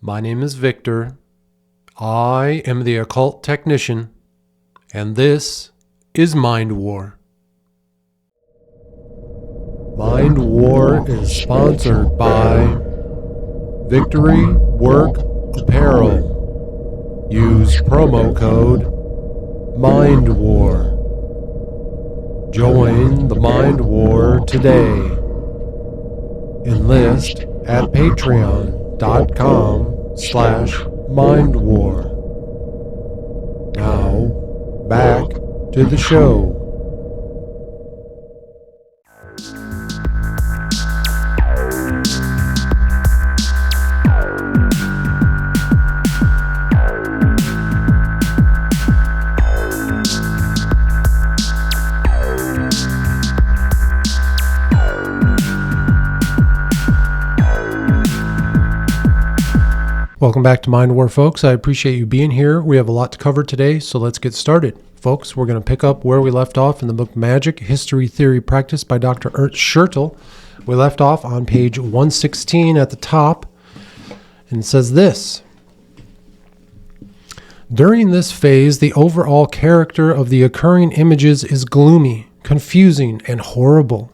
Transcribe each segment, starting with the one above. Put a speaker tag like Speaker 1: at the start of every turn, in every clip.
Speaker 1: My name is Victor. I am the occult technician, and this is Mind War. Mind War is sponsored by Victory Work Apparel. Use promo code Mind War. Join the Mind War today. Enlist at patreon.com/mindwar. Now, back to the show. Welcome back to Mind War, folks. I appreciate you being here. We have a lot to cover today, so let's get started. Folks, we're going to pick up where we left off in the book Magic, History, Theory, Practice by Dr. Ernst Schertl. We left off on page 116 at the top, and it says this. During this phase, the overall character of the occurring images is gloomy, confusing, and horrible.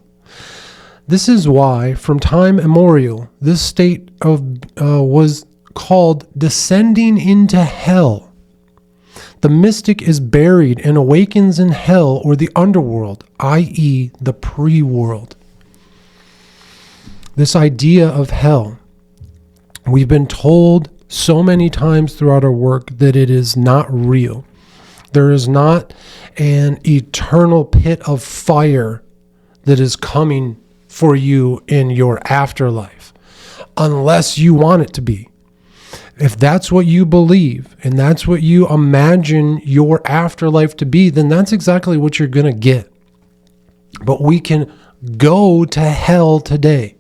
Speaker 1: This is why, from time immemorial, this state was called descending into hell. The mystic is buried and awakens in hell or the underworld, i.e. the pre-world. This idea of hell, we've been told so many times throughout our work that it is not real. There is not an eternal pit of fire that is coming for you in your afterlife, unless you want it to be. If that's what you believe and that's what you imagine your afterlife to be, then that's exactly what you're going to get. But we can go to hell today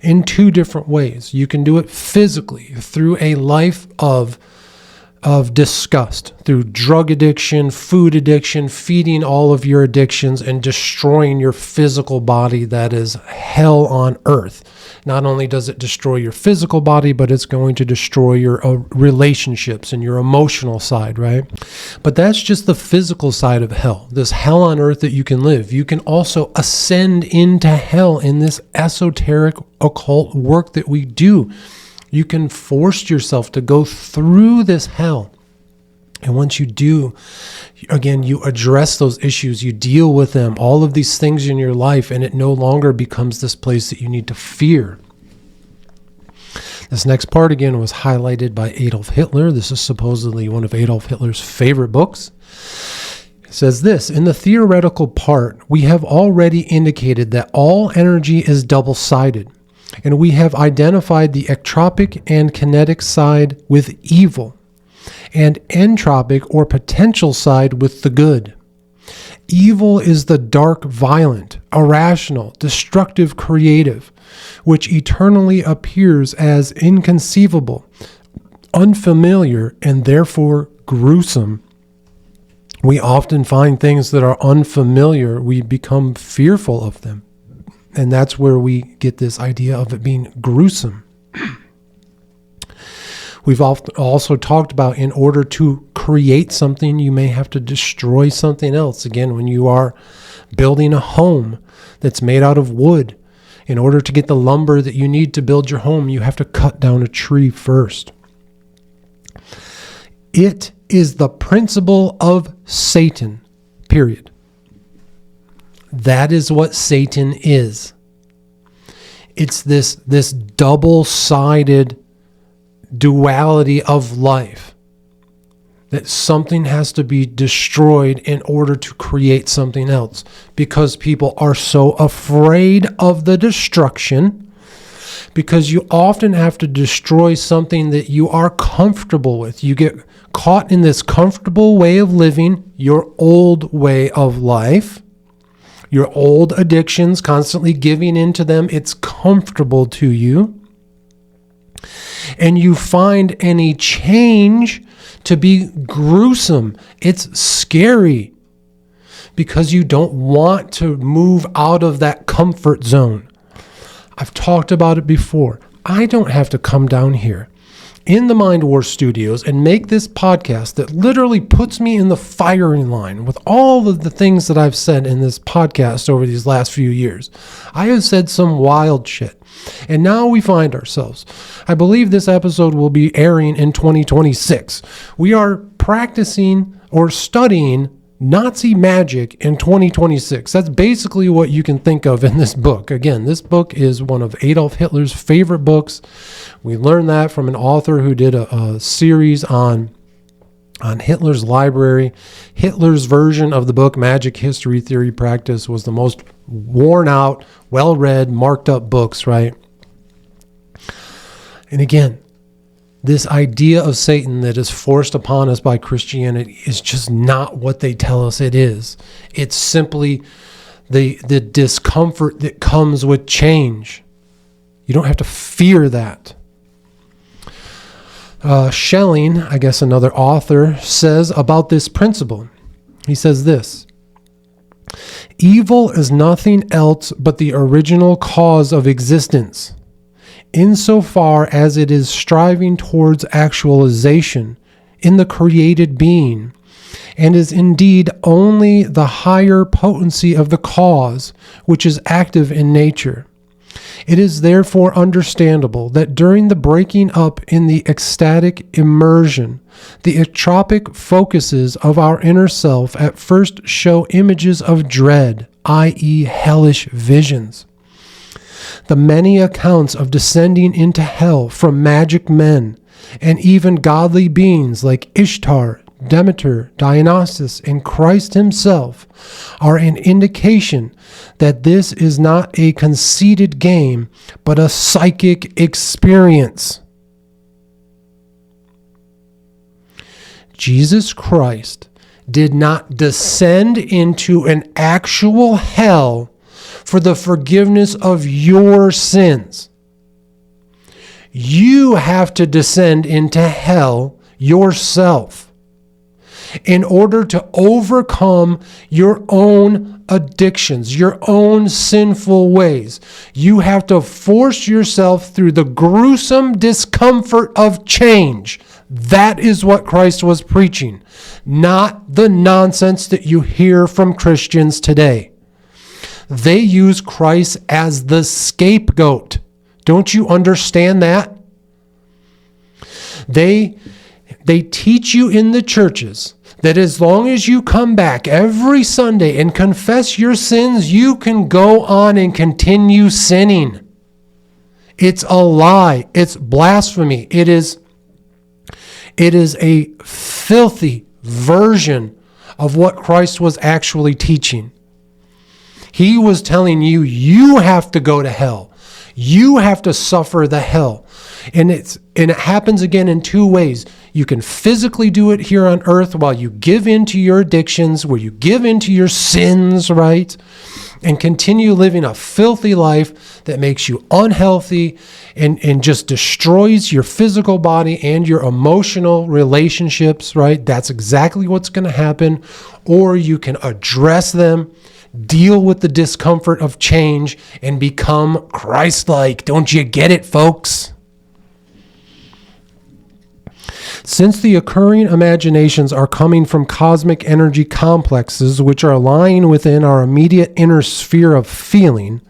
Speaker 1: in two different ways. You can do it physically through a life of disgust, through drug addiction, food addiction, feeding all of your addictions and destroying your physical body. That is hell on earth. Not only does it destroy your physical body, but it's going to destroy your relationships and your emotional side, right? But that's just the physical side of hell, this hell on earth that you can live. You can also ascend into hell in this esoteric occult work that we do. You can force yourself to go through this hell. And once you do, again, you address those issues, you deal with them, all of these things in your life, and it no longer becomes this place that you need to fear. This next part, again, was highlighted by Adolf Hitler. This is supposedly one of Adolf Hitler's favorite books. It says this, in the theoretical part, we have already indicated that all energy is double-sided, and we have identified the ectropic and kinetic side with evil, and entropic or potential side with the good. Evil is the dark, violent, irrational, destructive, creative, which eternally appears as inconceivable, unfamiliar, and therefore gruesome. We often find things that are unfamiliar. We become fearful of them. And that's where we get this idea of it being gruesome. We've also talked about in order to create something, you may have to destroy something else. Again, when you are building a home that's made out of wood, in order to get the lumber that you need to build your home, you have to cut down a tree first. It is the principle of Satan, period. That is what Satan is. It's this double-sided duality of life, that something has to be destroyed in order to create something else, because people are so afraid of the destruction, because you often have to destroy something that you are comfortable with. You get caught in this comfortable way of living, your old way of life, your old addictions, constantly giving into them. It's comfortable to you. And you find any change to be gruesome. It's scary because you don't want to move out of that comfort zone. I've talked about it before. I don't have to come down here in the Mind War studios and make this podcast that literally puts me in the firing line with all of the things that I've said in this podcast over these last few years. I have said some wild shit. And now we find ourselves. I believe this episode will be airing in 2026. We are practicing or studying Nazi magic in 2026. That's basically what you can think of in this book. Again, this book is one of Adolf Hitler's favorite books. We learned that from an author who did a series on Hitler's library. Hitler's version of the book Magic History Theory Practice was the most worn out, well-read, marked up books, right? And again, this idea of Satan that is forced upon us by Christianity is just not what they tell us it is. It's simply the discomfort that comes with change. You don't have to fear that. Schelling, I guess another author, says about this principle. He says this: evil is nothing else but the original cause of existence, insofar as it is striving towards actualization in the created being, and is indeed only the higher potency of the cause, which is active in nature. It is therefore understandable that during the breaking up in the ecstatic immersion, the ectropic focuses of our inner self at first show images of dread, i.e., hellish visions. The many accounts of descending into hell from magic men and even godly beings like Ishtar, Demeter, Dionysus, and Christ himself are an indication that this is not a conceited game, but a psychic experience. Jesus Christ did not descend into an actual hell for the forgiveness of your sins. You have to descend into hell yourself in order to overcome your own addictions, your own sinful ways. You have to force yourself through the gruesome discomfort of change. That is what Christ was preaching, not the nonsense that you hear from Christians today. They use Christ as the scapegoat. Don't you understand that? They teach you in the churches that as long as you come back every Sunday and confess your sins, you can go on and continue sinning. It's a lie. It's blasphemy. It is a filthy version of what Christ was actually teaching. He was telling you, you have to go to hell. You have to suffer the hell. And it happens again in two ways. You can physically do it here on earth while you give in to your addictions, where you give in to your sins, right? And continue living a filthy life that makes you unhealthy and just destroys your physical body and your emotional relationships, right? That's exactly what's going to happen. Or you can address them, deal with the discomfort of change, and become Christ-like. Don't you get it, folks? Since the occurring imaginations are coming from cosmic energy complexes which are lying within our immediate inner sphere of feeling,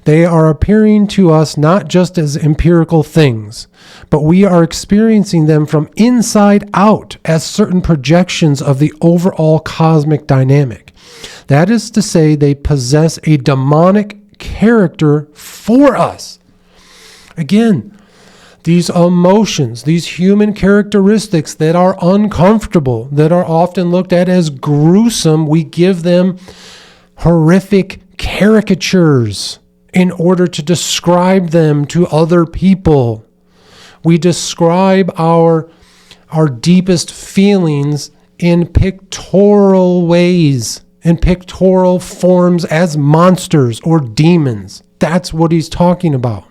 Speaker 1: they are appearing to us not just as empirical things, but we are experiencing them from inside out as certain projections of the overall cosmic dynamic. That is to say, they possess a demonic character for us. Again, these emotions, these human characteristics that are uncomfortable, that are often looked at as gruesome, we give them horrific caricatures in order to describe them to other people. We describe our deepest feelings in pictorial ways, in pictorial forms as monsters or demons. That's what he's talking about.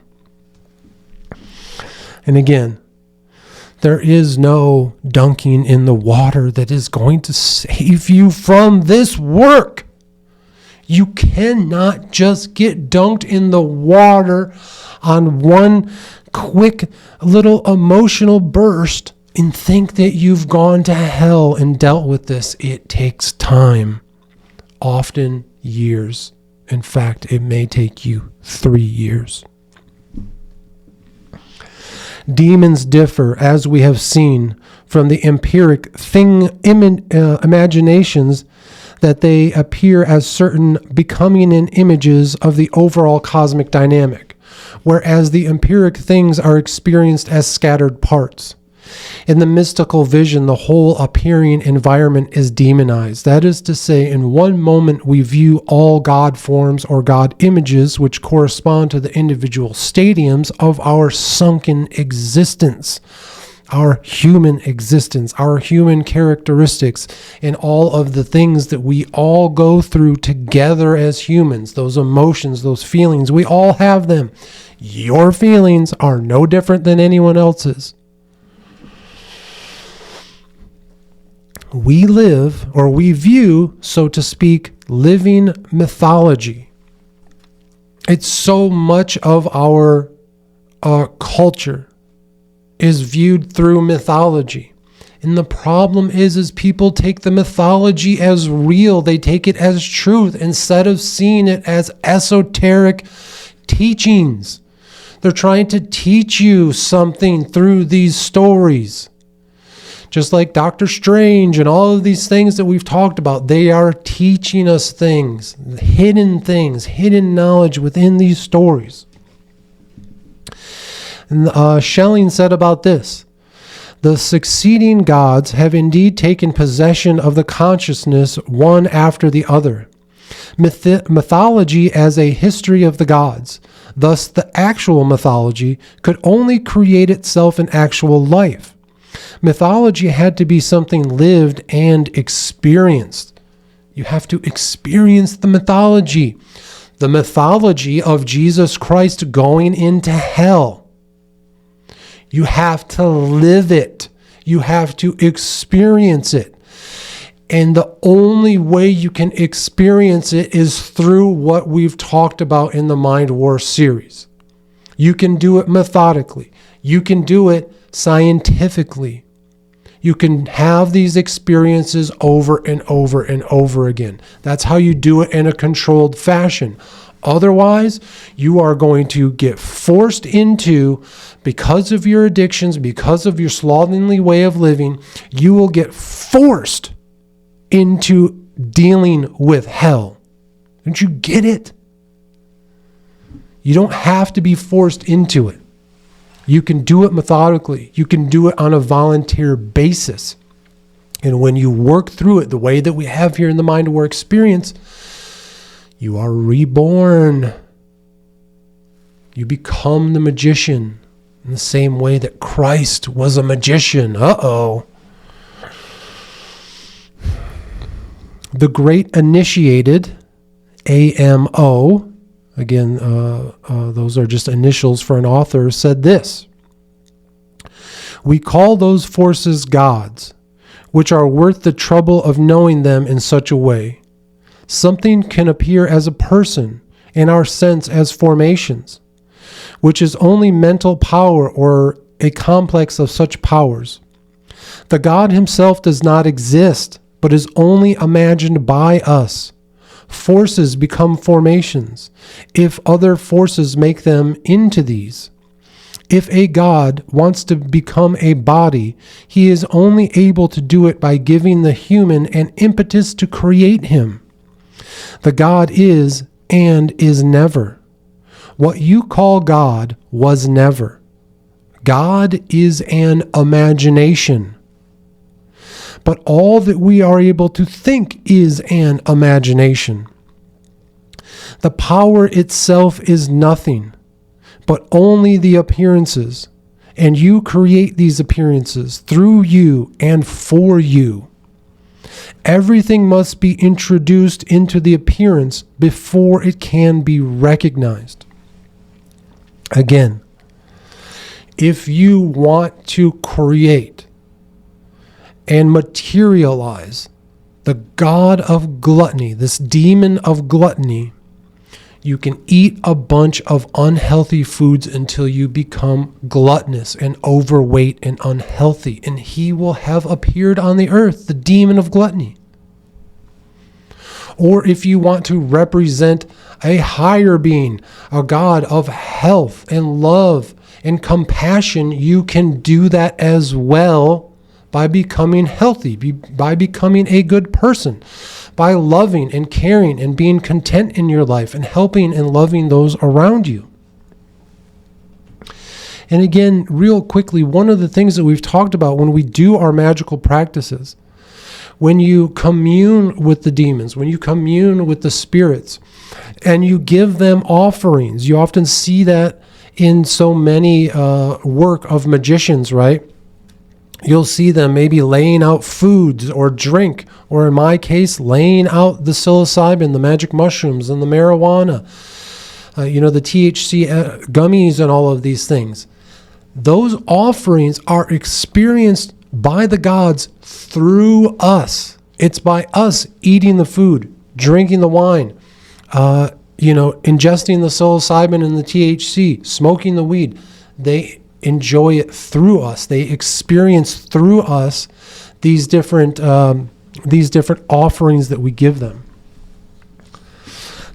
Speaker 1: And again, there is no dunking in the water that is going to save you from this work. You cannot just get dunked in the water on one quick little emotional burst and think that you've gone to hell and dealt with this. It takes time, often years. In fact, it may take you 3 years. Demons differ, as we have seen, from the empiric imaginations that they appear as certain becoming and images of the overall cosmic dynamic, whereas the empiric things are experienced as scattered parts. In the mystical vision, the whole appearing environment is demonized. That is to say, in one moment we view all God forms or God images which correspond to the individual stadiums of our sunken existence, our human existence, our human characteristics, and all of the things that we all go through together as humans, those emotions, those feelings, we all have them. Your feelings are no different than anyone else's. We live, or we view, so to speak, living mythology. It's so much of our culture is viewed through mythology. And the problem is people take the mythology as real. They take it as truth instead of seeing it as esoteric teachings. They're trying to teach you something through these stories. Just like Doctor Strange and all of these things that we've talked about, they are teaching us things, hidden knowledge within these stories. And Schelling said about this: the succeeding gods have indeed taken possession of the consciousness one after the other. Mythology as a history of the gods. Thus, the actual mythology could only create itself in actual life. Mythology had to be something lived and experienced. You have to experience the mythology. The mythology of Jesus Christ going into hell. You have to live it. You have to experience it. And the only way you can experience it is through what we've talked about in the Mind War series. You can do it methodically. You can do it scientifically. You can have these experiences over and over and over again. That's how you do it in a controlled fashion. Otherwise, you are going to get forced into, because of your addictions, because of your slovenly way of living, you will get forced into dealing with hell. Don't you get it? You don't have to be forced into it. You can do it methodically. You can do it on a volunteer basis. And when you work through it the way that we have here in the Mind War experience, you are reborn. You become the magician in the same way that Christ was a magician. Uh-oh. The Great Initiated, AMO, again, those are just initials for an author, said this: we call those forces gods, which are worth the trouble of knowing them in such a way. Something can appear as a person, in our sense as formations, which is only mental power or a complex of such powers. The God himself does not exist, but is only imagined by us. Forces become formations, if other forces make them into these. If a God wants to become a body, he is only able to do it by giving the human an impetus to create him. The God is and is never. What you call God was never. God is an imagination. But all that we are able to think is an imagination. The power itself is nothing, but only the appearances, and you create these appearances through you and for you. Everything must be introduced into the appearance before it can be recognized. Again, if you want to create and materialize the god of gluttony, this demon of gluttony, You can eat a bunch of unhealthy foods until you become gluttonous and overweight and unhealthy, and he will have appeared on the earth, the demon of gluttony. Or if you want to represent a higher being, a God of health and love and compassion, you can do that as well by becoming healthy, by becoming a good person, by loving and caring and being content in your life and helping and loving those around you. And again, real quickly, one of the things that we've talked about when we do our magical practices, when you commune with the demons, when you commune with the spirits, and you give them offerings, you often see that in so many work of magicians, right? You'll see them maybe laying out foods or drink, or in my case, laying out the psilocybin, the magic mushrooms, and the marijuana, the THC gummies and all of these things. Those offerings are experienced by the gods through us. It's by us eating the food, drinking the wine, ingesting the psilocybin and the THC, smoking the weed. They enjoy it through us. They experience through us these different offerings that we give them.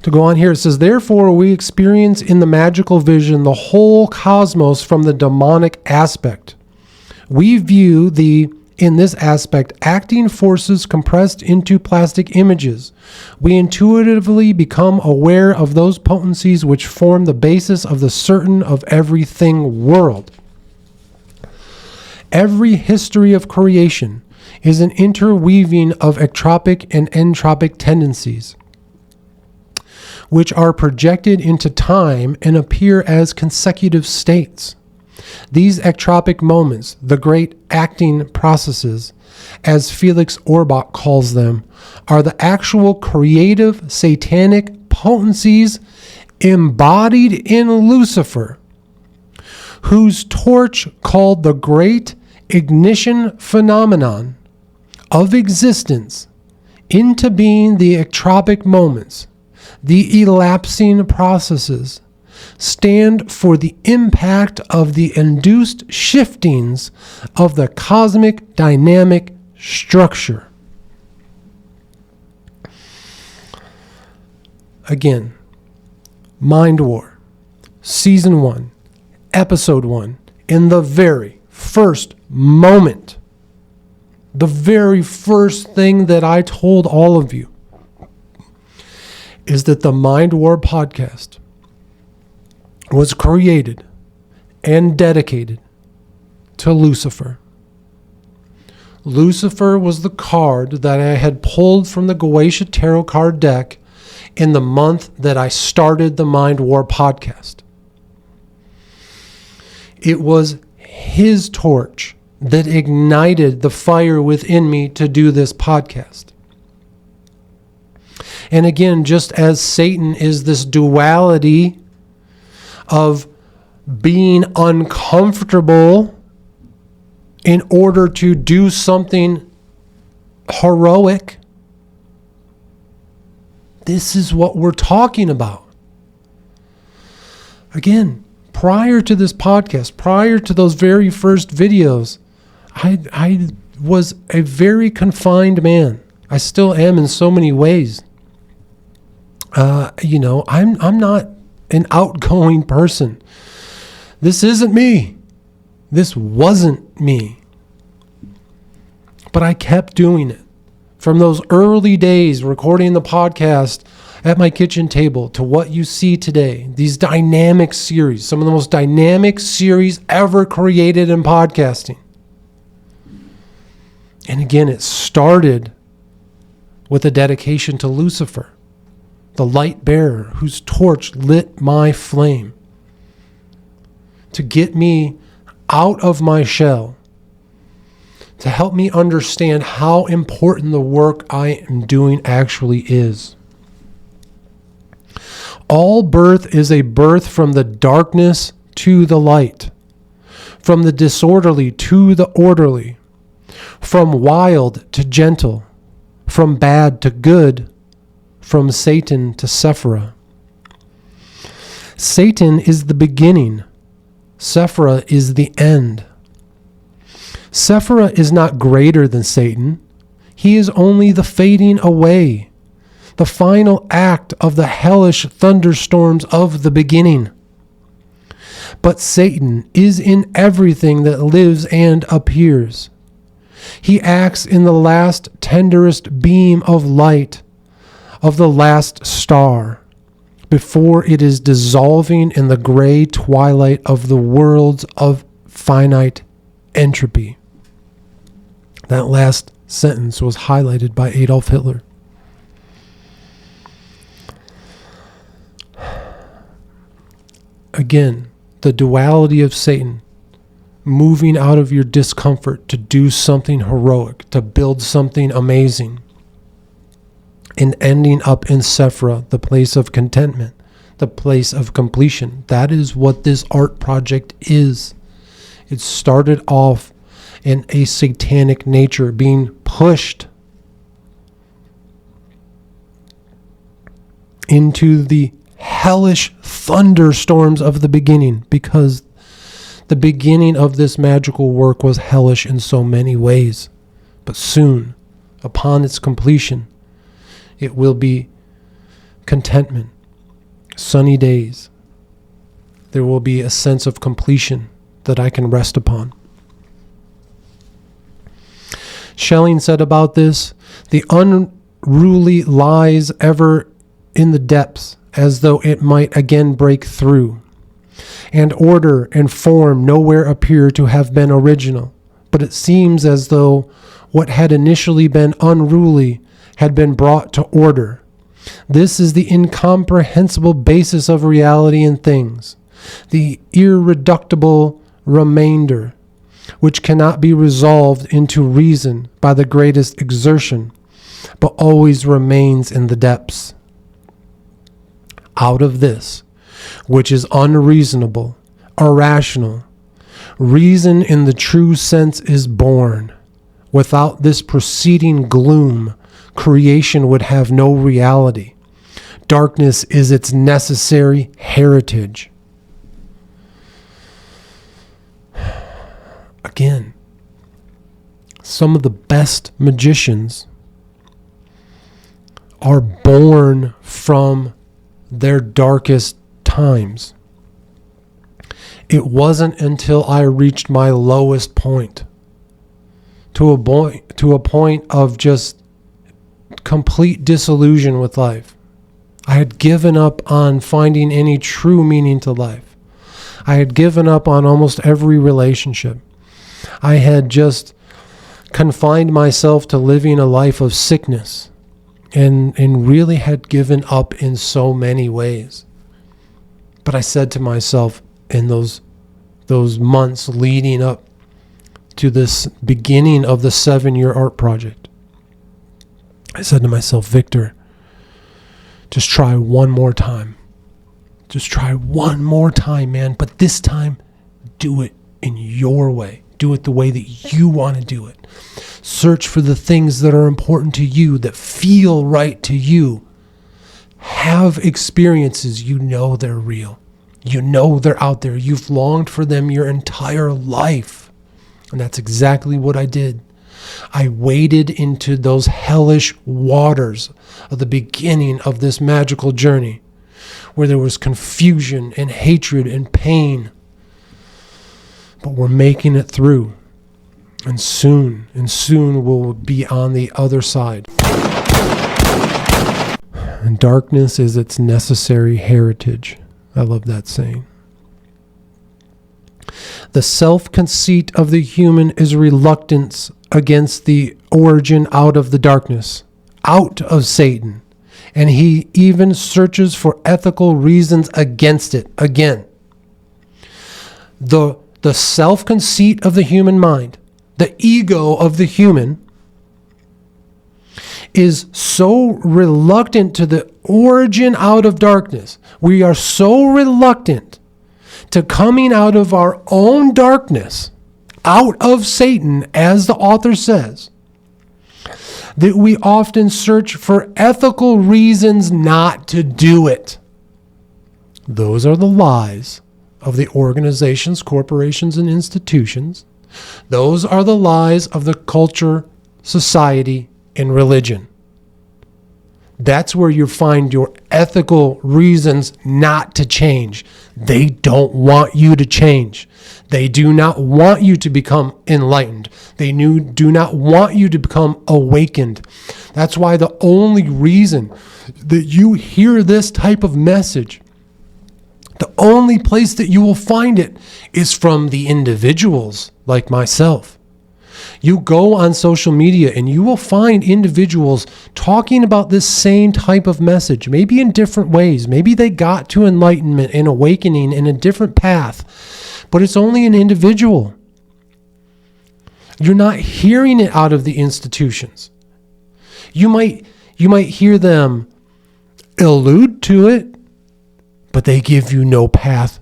Speaker 1: To go on here, it says, therefore we experience in the magical vision the whole cosmos from the demonic aspect. We view in this aspect, acting forces compressed into plastic images. We intuitively become aware of those potencies which form the basis of the certain of everything world. Every history of creation is an interweaving of ectropic and entropic tendencies, which are projected into time and appear as consecutive states. These ectropic moments, the great acting processes, as Felix Orbach calls them, are the actual creative satanic potencies embodied in Lucifer, whose torch, called the great ignition phenomenon of existence, into being the ectropic moments, the elapsing processes, stand for the impact of the induced shiftings of the cosmic dynamic structure. Again, Mind War, Season 1, Episode 1, in the very first moment, the very first thing that I told all of you is that the Mind War podcast was created and dedicated to Lucifer. Lucifer was the card that I had pulled from the Goetia Tarot card deck in the month that I started the Mind War podcast. It was his torch that ignited the fire within me to do this podcast. And again, just as Satan is this duality of being uncomfortable in order to do something heroic, this is what we're talking about. Again, prior to this podcast, prior to those very first videos, I was a very confined man. I still am in so many ways. I'm not an outgoing person. This isn't me. This wasn't me. But I kept doing it. From those early days recording the podcast at my kitchen table to what you see today, these dynamic series, some of the most dynamic series ever created in podcasting. And again, it started with a dedication to Lucifer, the light bearer whose torch lit my flame, to get me out of my shell, to help me understand how important the work I am doing actually is. All birth is a birth from the darkness to the light, from the disorderly to the orderly, from wild to gentle, from bad to good, from Satan to Sephirah. Satan is the beginning. Sephirah is the end. Sephirah is not greater than Satan. He is only the fading away, the final act of the hellish thunderstorms of the beginning. But Satan is in everything that lives and appears. He acts in the last tenderest beam of light of the last star, before it is dissolving in the gray twilight of the worlds of finite entropy. That last sentence was highlighted by Adolf Hitler. Again, the duality of Satan, moving out of your discomfort to do something heroic, to build something amazing, and ending up in Sephirah, the place of contentment, the place of completion. That is what this art project is. It started off in a satanic nature, being pushed into the hellish thunderstorms of the beginning, because the beginning of this magical work was hellish in so many ways. But soon, upon its completion, it will be contentment, sunny days. There will be a sense of completion that I can rest upon. Schelling said about this, the unruly lies ever in the depths, as though it might again break through. And order and form nowhere appear to have been original, but it seems as though what had initially been unruly had been brought to order. This is the incomprehensible basis of reality in things, the irreducible remainder, which cannot be resolved into reason by the greatest exertion, but always remains in the depths. Out of this, which is unreasonable, irrational, reason in the true sense is born. Without this preceding gloom, creation would have no reality. Darkness is its necessary heritage. Again, some of the best magicians are born from their darkest times. It wasn't until I reached my lowest point, to a point of just complete disillusion with life. I had given up on finding any true meaning to life. I had given up on almost every relationship. I had just confined myself to living a life of sickness, and really had given up in so many ways. But I said to myself in those months leading up to this beginning of the 7-year art project, I said to myself, Victor, just try one more time. Just try one more time, man. But this time, do it in your way. Do it the way that you want to do it. Search for the things that are important to you, that feel right to you. Have experiences you know they're real. You know they're out there. You've longed for them your entire life. And that's exactly what I did. I waded into those hellish waters of the beginning of this magical journey, where there was confusion and hatred and pain. But we're making it through. And soon we'll be on the other side. And darkness is its necessary heritage. I love that saying. The self-conceit of the human is reluctance against the origin out of the darkness, out of Satan. And he even searches for ethical reasons against it. Again, the self-conceit of the human mind, the ego of the human, is so reluctant to the origin out of darkness. We are so reluctant to coming out of our own darkness, out of Satan, as the author says, that we often search for ethical reasons not to do it. Those are the lies of the organizations, corporations, and institutions. Those are the lies of the culture, society, and religion. That's where you find your ethical reasons not to change. They don't want you to change. They do not want you to become enlightened. They do not want you to become awakened. That's why the only reason that you hear this type of message, the only place that you will find it is from the individuals like myself. You go on social media and you will find individuals talking about this same type of message, maybe in different ways. Maybe they got to enlightenment and awakening in a different path, but it's only an individual. You're not hearing it out of the institutions. You might hear them allude to it, but they give you no path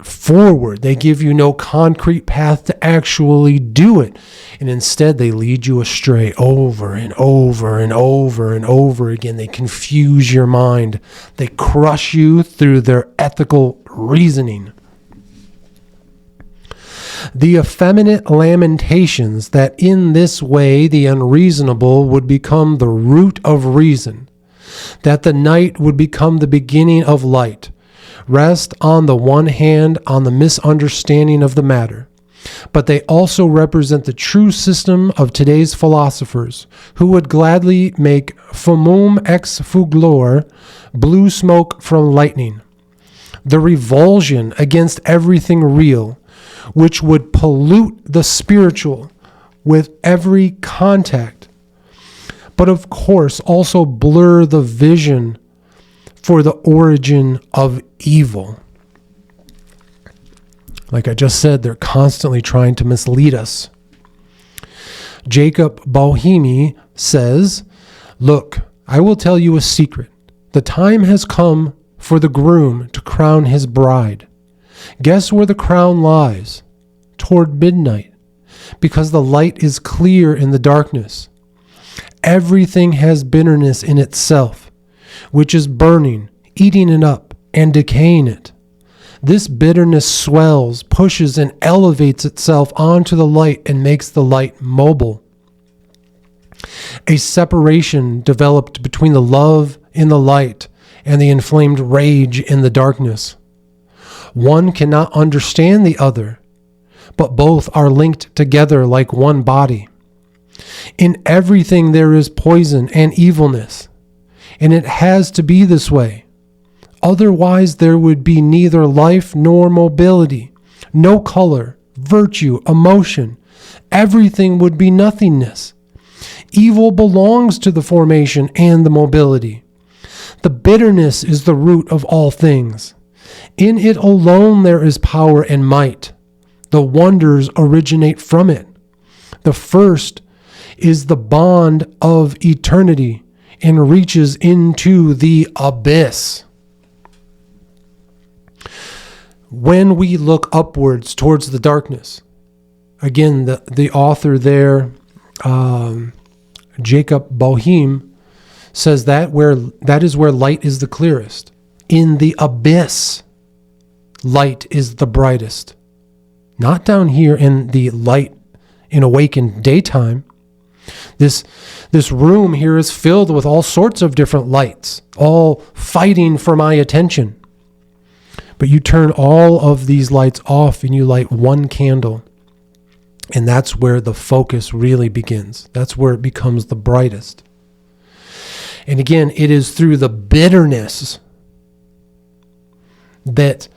Speaker 1: forward. They give you no concrete path to actually do it. And instead, they lead you astray over and over and over and over again. They confuse your mind. They crush you through their ethical reasoning. The effeminate lamentations that in this way the unreasonable would become the root of reason, that the night would become the beginning of light, rest on the one hand on the misunderstanding of the matter, but they also represent the true system of today's philosophers, who would gladly make fumum ex fulgor, blue smoke from lightning, the revulsion against everything real, which would pollute the spiritual with every contact, but of course also blur the vision for the origin of evil. Like I just said, they're constantly trying to mislead us. Jacob Bohemi says, "Look, I will tell you a secret. The time has come for the groom to crown his bride. Guess where the crown lies? Toward midnight, because the light is clear in the darkness. Everything has bitterness in itself, which is burning, eating it up, and decaying it. This bitterness swells, pushes, and elevates itself onto the light and makes the light mobile. A separation developed between the love in the light and the inflamed rage in the darkness. One cannot understand the other, but both are linked together like one body. In everything there is poison and evilness, and it has to be this way. Otherwise there would be neither life nor mobility, no color, virtue, emotion. Everything would be nothingness. Evil belongs to the formation and the mobility. The bitterness is the root of all things. In it alone there is power and might. The wonders originate from it. The first is the bond of eternity and reaches into the abyss. When we look upwards towards the darkness, again, the author there, Jacob Bohemi, says that is where light is the clearest. In the abyss, light is the brightest. Not down here in the light in awakened daytime. This room here is filled with all sorts of different lights, all fighting for my attention. But you turn all of these lights off and you light one candle. And that's where the focus really begins. That's where it becomes the brightest. And again, it is through the bitterness that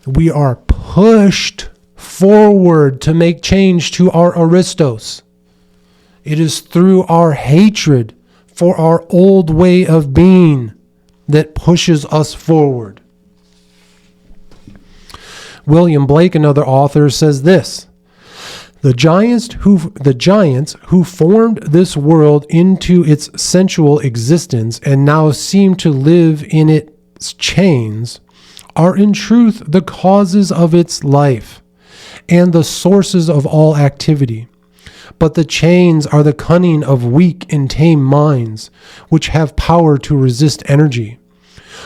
Speaker 1: we are pushed forward to make change to our aristos. It is through our hatred for our old way of being that pushes us forward. William Blake, another author, says this: The giants who formed this world into its sensual existence and now seem to live in its chains are in truth the causes of its life and the sources of all activity. But the chains are the cunning of weak and tame minds, which have power to resist energy.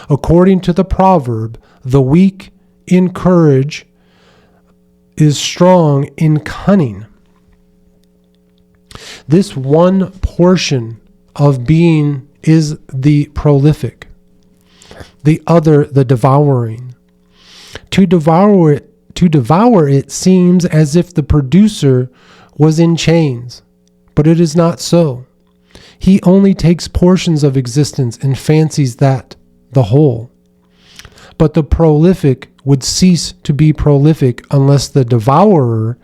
Speaker 1: According to the proverb, the weak in courage is strong in cunning. This one portion of being is the prolific, the other the devouring. To devour it seems as if the producer was in chains, but it is not so. He only takes portions of existence and fancies that the whole. But the prolific would cease to be prolific unless the devourer,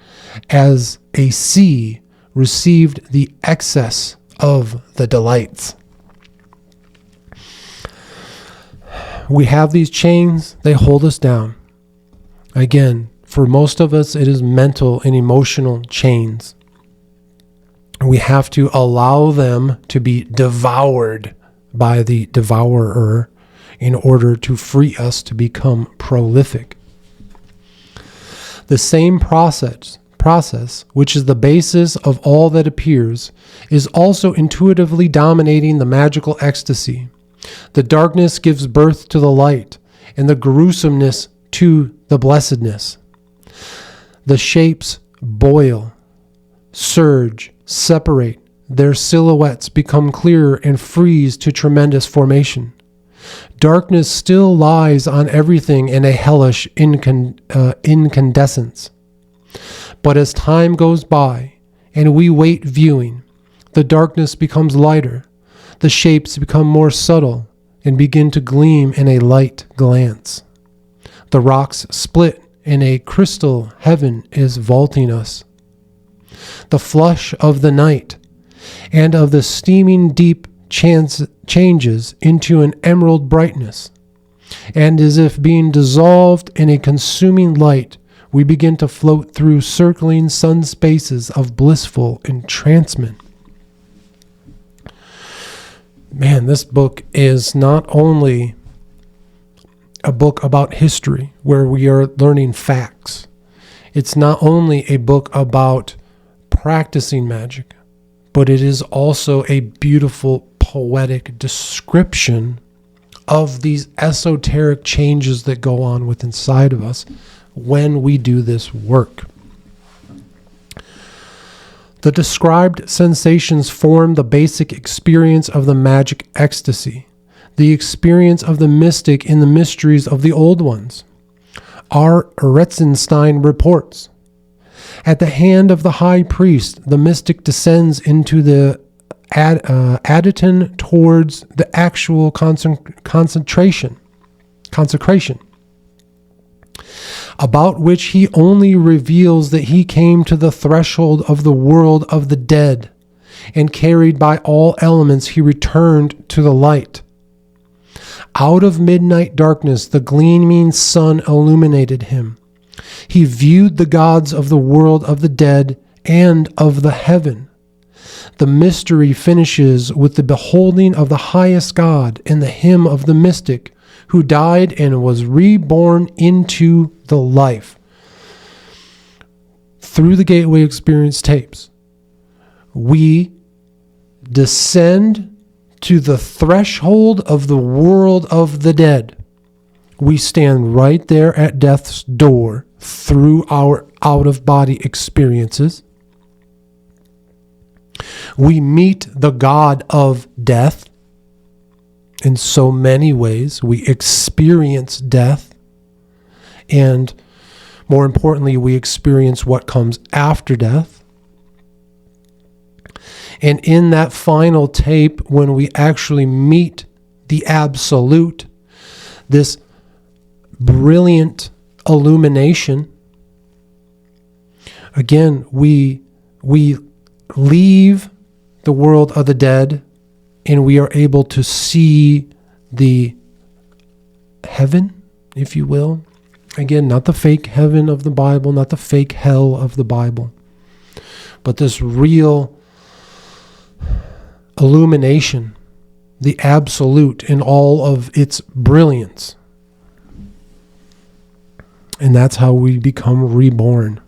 Speaker 1: as a sea, received the excess of the delights. We have these chains, they hold us down. Again, for most of us, it is mental and emotional chains. We have to allow them to be devoured by the devourer in order to free us to become prolific. The same process, which is the basis of all that appears, is also intuitively dominating the magical ecstasy. The darkness gives birth to the light, and the gruesomeness to the blessedness. The shapes boil, surge, separate. Their silhouettes become clearer and freeze to tremendous formation. Darkness still lies on everything in a hellish incandescence. But as time goes by and we wait viewing, the darkness becomes lighter, the shapes become more subtle and begin to gleam in a light glance. The rocks split and a crystal heaven is vaulting us. The flush of the night and of the steaming deep changes into an emerald brightness, and as if being dissolved in a consuming light, we begin to float through circling sun spaces of blissful entrancement. Man, this book is not only a book about history where we are learning facts. It's not only a book about practicing magic, but it is also a beautiful poetic description of these esoteric changes that go on within inside of us when we do this work. The described sensations form the basic experience of the magic ecstasy, the experience of the mystic in the mysteries of the old ones. R. Retzenstein reports, at the hand of the high priest, the mystic descends into the Adyton towards the actual consecration, about which he only reveals that he came to the threshold of the world of the dead, and carried by all elements he returned to the light. Out of midnight darkness the gleaming sun illuminated him. He viewed the gods of the world of the dead and of the heaven. The mystery finishes with the beholding of the highest God in the hymn of the mystic who died and was reborn into the life. Through the Gateway Experience tapes, we descend to the threshold of the world of the dead. We stand right there at death's door through our out-of-body experiences. We meet the God of death. In so many ways, we experience death. And more importantly, we experience what comes after death. And in that final tape, when we actually meet the Absolute, this brilliant illumination, again, we leave the world of the dead and we are able to see the heaven, if you will. Again, not the fake heaven of the Bible, not the fake hell of the Bible, but this real illumination, the Absolute in all of its brilliance. And that's how we become reborn.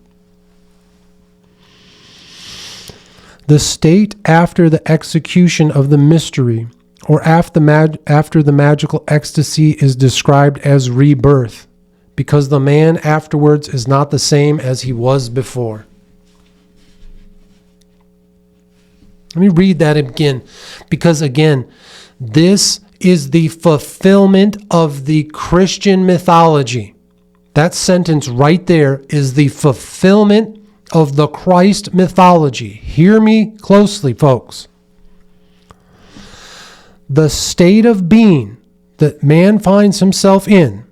Speaker 1: The state after the execution of the mystery, or after the magical ecstasy is described as rebirth, because the man afterwards is not the same as he was before. Let me read that again, because again, this is the fulfillment of the Christian mythology. That sentence right there is the fulfillment of the Christ mythology. Hear me closely, folks. The state of being that man finds himself in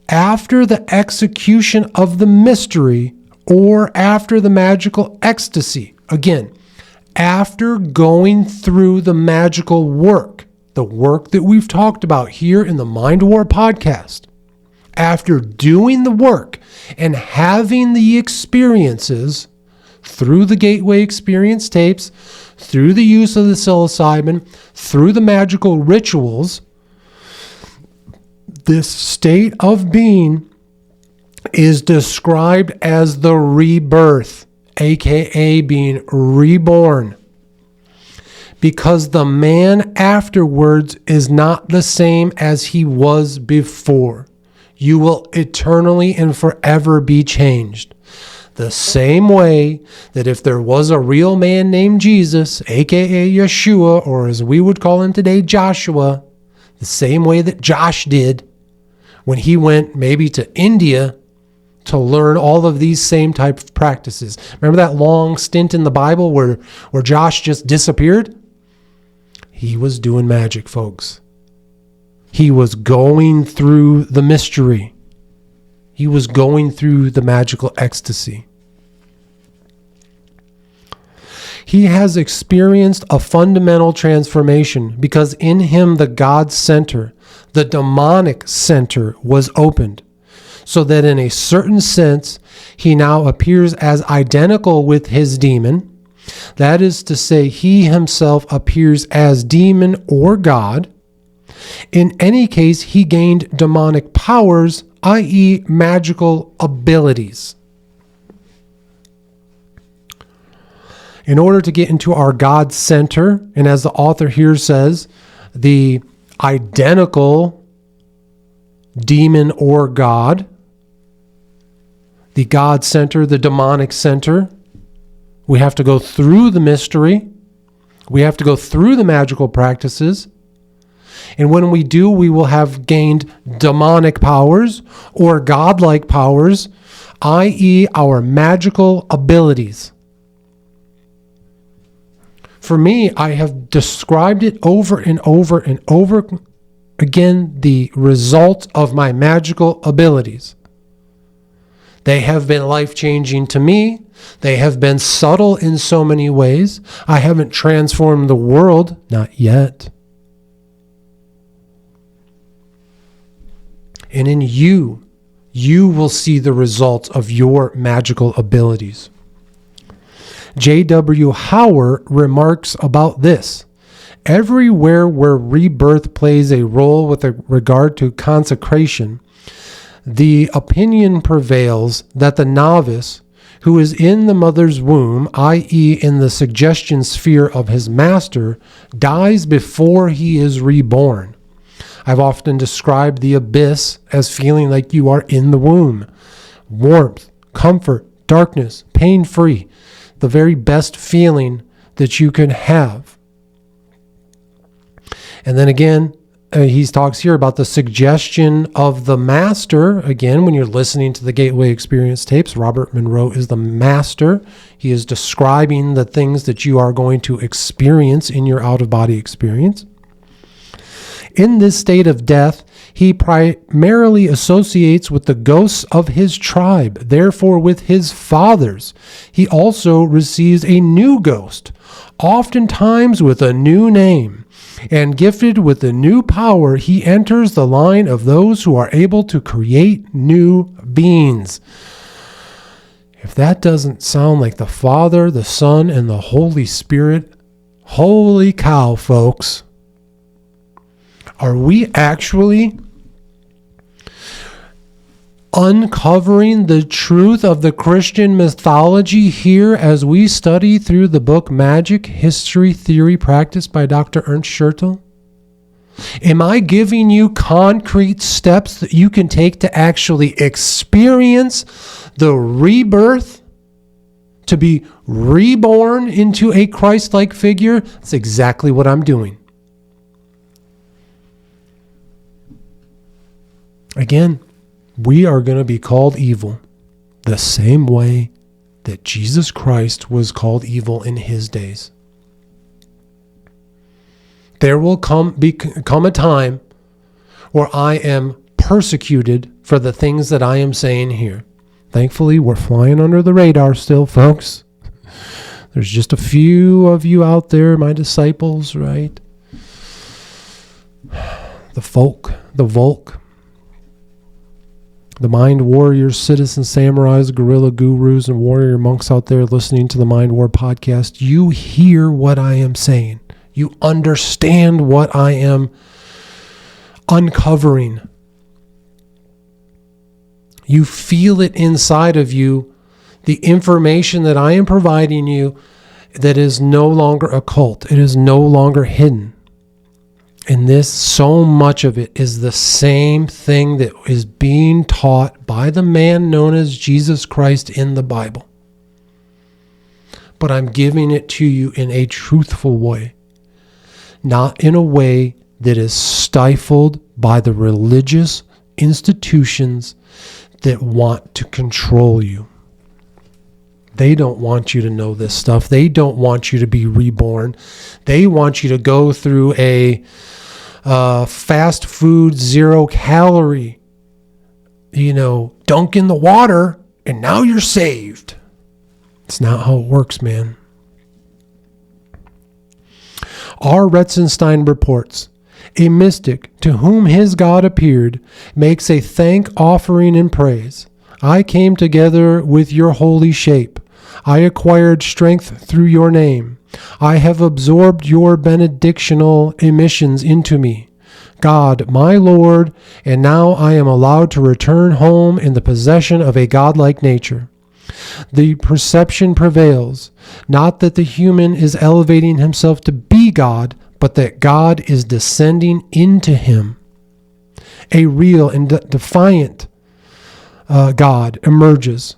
Speaker 1: after the execution of the mystery or after the magical ecstasy. Again, after going through the magical work, the work that we've talked about here in the Mind War podcast, after doing the work and having the experiences through the Gateway Experience tapes, through the use of the psilocybin, through the magical rituals, this state of being is described as the rebirth, aka being reborn. Because the man afterwards is not the same as he was before. You will eternally and forever be changed. The same way that if there was a real man named Jesus, aka Yeshua, or as we would call him today, Joshua, the same way that Josh did when he went maybe to India to learn all of these same type of practices. Remember that long stint in the Bible where Josh just disappeared? He was doing magic, folks. He was going through the mystery. He was going through the magical ecstasy. He has experienced a fundamental transformation because in him the God center, the demonic center, was opened, so that in a certain sense he now appears as identical with his demon. That is to say, he himself appears as demon or God. In any case, he gained demonic powers, i.e., magical abilities. In order to get into our God center, and as the author here says, the identical demon or God, the God center, the demonic center, we have to go through the mystery. We have to go through the magical practices. And when we do, we will have gained demonic powers or godlike powers, i.e., our magical abilities. For me, I have described it over and over and over again, the result of my magical abilities. They have been life-changing to me. They have been subtle in so many ways. I haven't transformed the world, not yet. And in you will see the results of your magical abilities. J.W. Hauer remarks about this. Everywhere where rebirth plays a role with regard to consecration, the opinion prevails that the novice, who is in the mother's womb, i.e. in the suggestion sphere of his master, dies before he is reborn. I've often described the abyss as feeling like you are in the womb. Warmth, comfort, darkness, pain-free, the very best feeling that you can have. And then again, he talks here about the suggestion of the master. Again, when you're listening to the Gateway Experience tapes, Robert Monroe is the master. He is describing the things that you are going to experience in your out-of-body experience. In this state of death, he primarily associates with the ghosts of his tribe, therefore with his fathers. He also receives a new ghost, oftentimes with a new name, and gifted with a new power, he enters the line of those who are able to create new beings. If that doesn't sound like the Father, the Son, and the Holy Spirit, holy cow, folks. Are we actually uncovering the truth of the Christian mythology here as we study through the book Magic, History, Theory, Practice by Dr. Ernst Schertl? Am I giving you concrete steps that you can take to actually experience the rebirth, to be reborn into a Christ-like figure? That's exactly what I'm doing. Again, we are going to be called evil the same way that Jesus Christ was called evil in his days. There will come a time where I am persecuted for the things that I am saying here. Thankfully, we're flying under the radar still, folks. There's just a few of you out there, my disciples, right? The Volk, the Mind Warriors, Citizen Samurais, Guerrilla Gurus, and Warrior Monks out there listening to the Mind War podcast. You hear what I am saying. You understand what I am uncovering. You feel it inside of you, the information that I am providing you that is no longer occult. It is no longer hidden. And this, so much of it is the same thing that is being taught by the man known as Jesus Christ in the Bible. But I'm giving it to you in a truthful way, not in a way that is stifled by the religious institutions that want to control you. They don't want you to know this stuff. They don't want you to be reborn. They want you to go through a fast food, 0 calorie, dunk in the water, and now you're saved. It's not how it works, man. R. Retzenstein reports, a mystic to whom his God appeared makes a thank offering and praise. I came together with your holy shape. I acquired strength through your name. I have absorbed your benedictional emissions into me. God, my Lord, and now I am allowed to return home in the possession of a godlike nature. The perception prevails, not that the human is elevating himself to be God, but that God is descending into him. A real and defiant God emerges,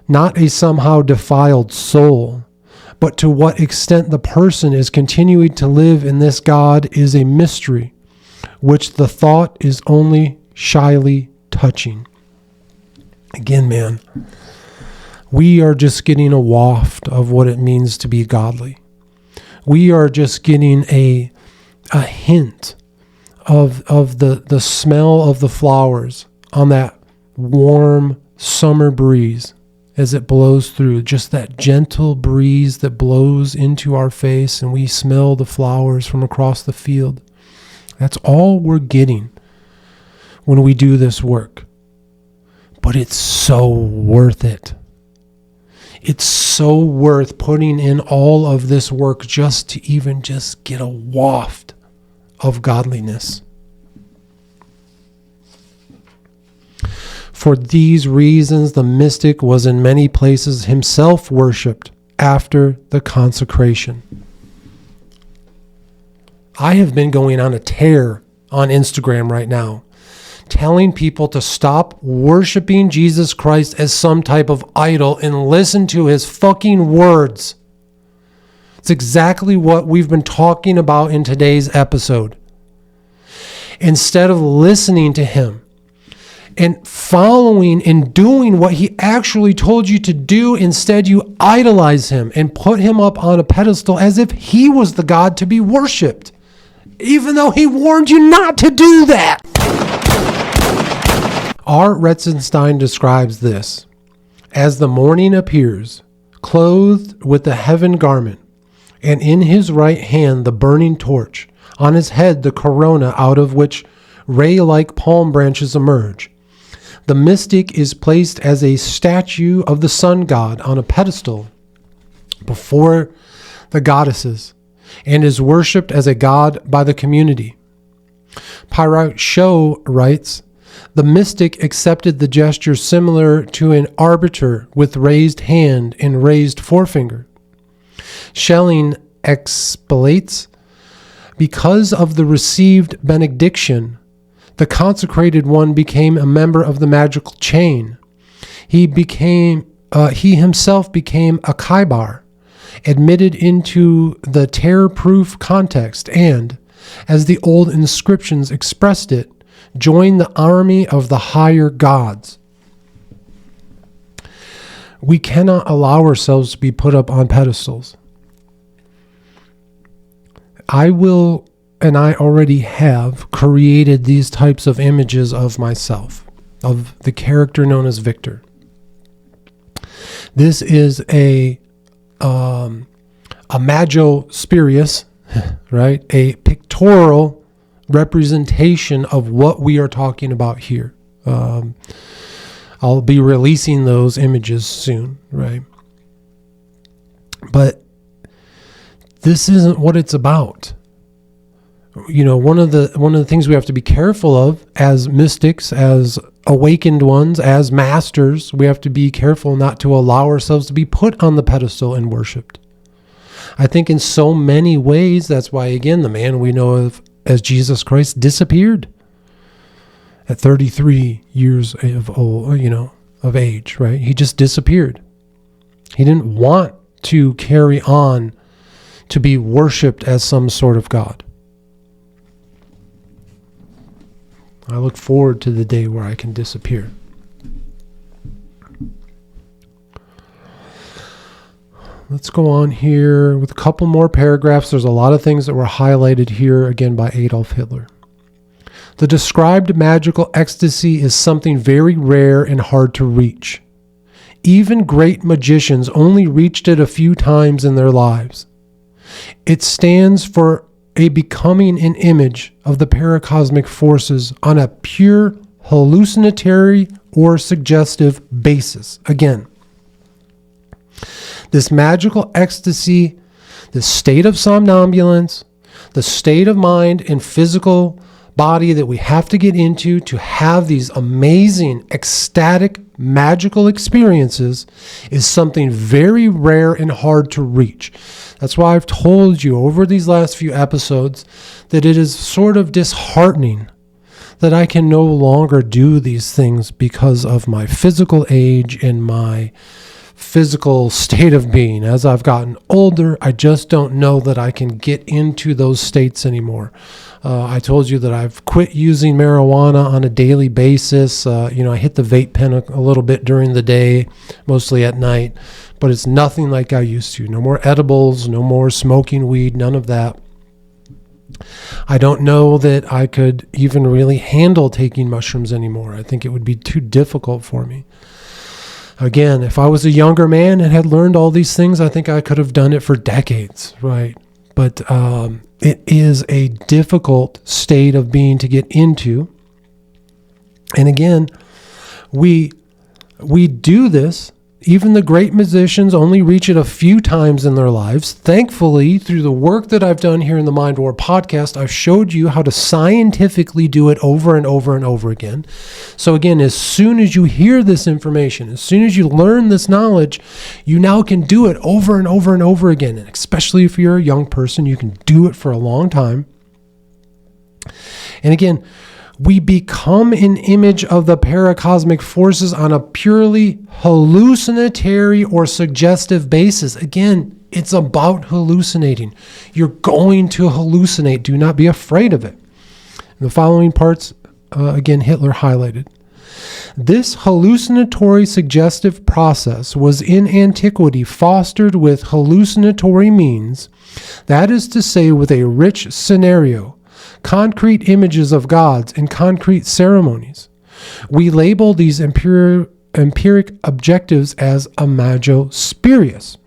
Speaker 1: not a somehow defiled soul, but to what extent the person is continuing to live in this God is a mystery, which the thought is only shyly touching. Again, man, we are just getting a waft of what it means to be godly. We are just getting a hint of the smell of the flowers on that warm summer breeze as it blows through, just that gentle breeze that blows into our face and we smell the flowers from across the field. That's all we're getting when we do this work. But it's so worth it. It's so worth putting in all of this work just to even just get a waft of godliness. For these reasons, the mystic was in many places himself worshipped after the consecration. I have been going on a tear on Instagram right now, telling people to stop worshiping Jesus Christ as some type of idol and listen to his fucking words. It's exactly what we've been talking about in today's episode. Instead of listening to him and following and doing what he actually told you to do, instead you idolize him and put him up on a pedestal as if he was the God to be worshipped, even though he warned you not to do that. R. Retzenstein describes this as the morning appears, clothed with the heaven garment, and in his right hand the burning torch, on his head the corona out of which ray-like palm branches emerge. The mystic is placed as a statue of the sun god on a pedestal before the goddesses and is worshipped as a god by the community. Pirate Show writes, the mystic accepted the gesture similar to an arbiter with raised hand and raised forefinger. Schelling explicates Because of the received benediction, the consecrated one became a member of the magical chain. He himself became a Kaibar, admitted into the terror-proof context, and, as the old inscriptions expressed it, joined the army of the higher gods. We cannot allow ourselves to be put up on pedestals. I will, and I already have, created these types of images of myself, of the character known as Victor. This is a Mago Spirius, right? A pictorial representation of what we are talking about here. I'll be releasing those images soon, right? But this isn't what it's about. You know, one of the things we have to be careful of as mystics, as awakened ones, as masters, we have to be careful not to allow ourselves to be put on the pedestal and worshipped. I think in so many ways, that's why, again, the man we know of as Jesus Christ disappeared at 33 years of age, right? He just disappeared. He didn't want to carry on to be worshipped as some sort of God. I look forward to the day where I can disappear. Let's go on here with a couple more paragraphs. There's a lot of things that were highlighted here, again, by Adolf Hitler. The described magical ecstasy is something very rare and hard to reach. Even great magicians only reached it a few times in their lives. It stands for a becoming an image of the paracosmic forces on a pure hallucinatory or suggestive basis. Again, this magical ecstasy, the state of somnambulance, the state of mind and physical body that we have to get into to have these amazing, ecstatic, magical experiences is something very rare and hard to reach. That's why I've told you over these last few episodes that it is sort of disheartening that I can no longer do these things because of my physical age and my physical state of being. As I've gotten older, I just don't know that I can get into those states anymore. I told you that I've quit using marijuana on a daily basis. I hit the vape pen a little bit during the day, mostly at night, but it's nothing like I used to. No more edibles, no more smoking weed, none of that. I don't know that I could even really handle taking mushrooms anymore. I think it would be too difficult for me. Again, if I was a younger man and had learned all these things, I think I could have done it for decades, right? But it is a difficult state of being to get into. And again, we do this. Even the great musicians only reach it a few times in their lives. Thankfully, through the work that I've done here in the Mind War podcast, I've showed you how to scientifically do it over and over and over again. So again, as soon as you hear this information, as soon as you learn this knowledge, you now can do it over and over and over again. And especially if you're a young person, you can do it for a long time. And again, we become an image of the paracosmic forces on a purely hallucinatory or suggestive basis. Again, it's about hallucinating. You're going to hallucinate. Do not be afraid of it. In the following parts, again, Hitler highlighted. This hallucinatory suggestive process was in antiquity fostered with hallucinatory means, that is to say, with a rich scenario, concrete images of gods and concrete ceremonies. We label these empiric objectives as imago spurious,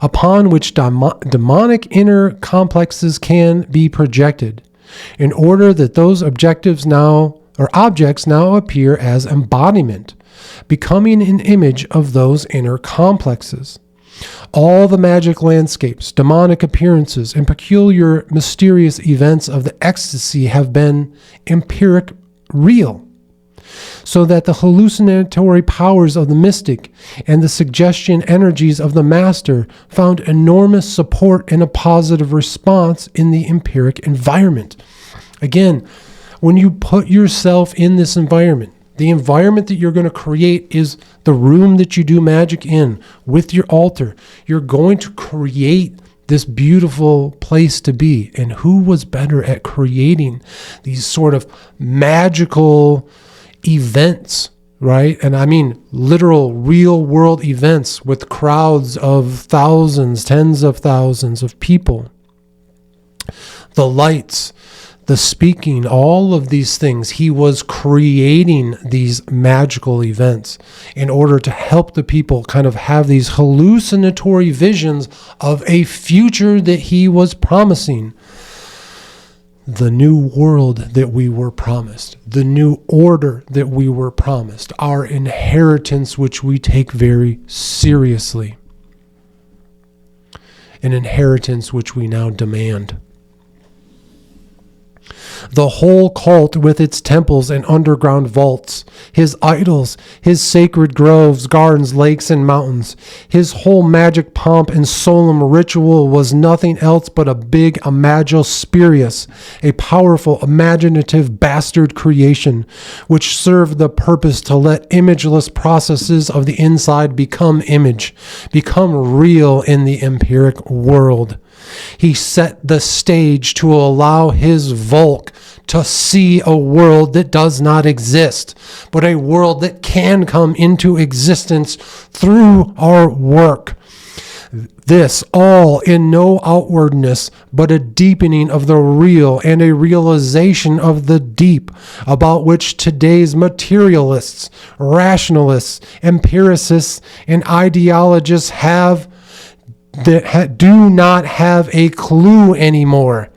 Speaker 1: upon which demonic inner complexes can be projected, in order that those objects now appear as embodiment, becoming an image of those inner complexes. All the magic landscapes, demonic appearances, and peculiar mysterious events of the ecstasy have been empiric real. so that the hallucinatory powers of the mystic and the suggestion energies of the master found enormous support and a positive response in the empiric environment. Again, when you put yourself in this environment, the environment that you're going to create is the room that you do magic in with your altar. You're going to create this beautiful place to be. And who was better at creating these sort of magical events, right? And I mean literal real world events with crowds of thousands, tens of thousands of people. The lights, the speaking, all of these things, he was creating these magical events in order to help the people kind of have these hallucinatory visions of a future that he was promising. The new world that we were promised, the new order that we were promised, our inheritance, which we take very seriously, an inheritance which we now demand. The whole cult with its temples and underground vaults, his idols, his sacred groves, gardens, lakes, and mountains, his whole magic pomp and solemn ritual was nothing else but a big imago spurious, a powerful, imaginative bastard creation, which served the purpose to let imageless processes of the inside become image, become real in the empiric world. He set the stage to allow his Volk to see a world that does not exist, but a world that can come into existence through our work. This all in no outwardness, but a deepening of the real and a realization of the deep, about which today's materialists, rationalists, empiricists, and ideologists do not have a clue anymore.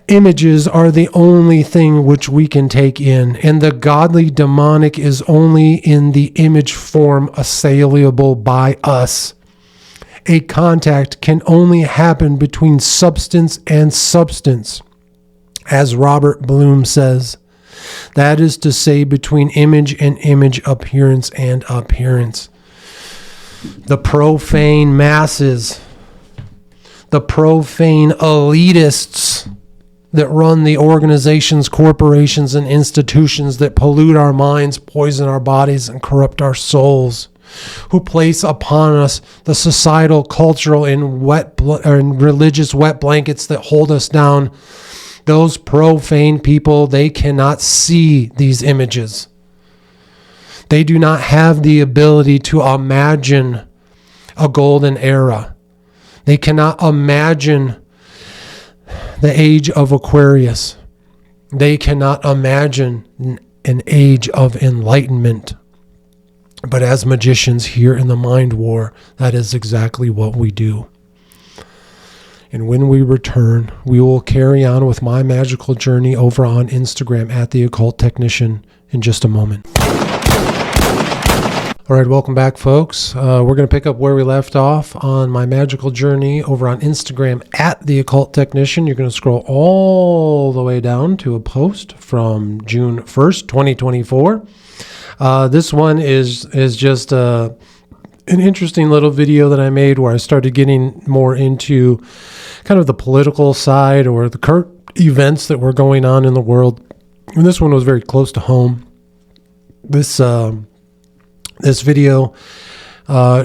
Speaker 1: Images are the only thing which we can take in, and the godly demonic is only in the image form assailable by us. A contact can only happen between substance and substance, as Robert Bloom says. That is to say, between image and image, appearance and appearance. The profane masses, the profane elitists that run the organizations, corporations, and institutions that pollute our minds, poison our bodies, and corrupt our souls, who place upon us the societal, cultural, and religious wet blankets that hold us down. Those profane people, they cannot see these images. They do not have the ability to imagine a golden era. They cannot imagine the age of Aquarius. They cannot imagine an age of enlightenment. But as magicians here in the Mind War, that is exactly what we do. And when we return, we will carry on with my magical journey over on Instagram at The Occult Technician in just a moment. All right, welcome back, folks. We're going to pick up where we left off on my magical journey over on Instagram at The Occult Technician. You're going to scroll all the way down to a post from June 1st, 2024. This one is just an interesting little video that I made where I started getting more into kind of the political side or the current events that were going on in the world. And this one was very close to home. This video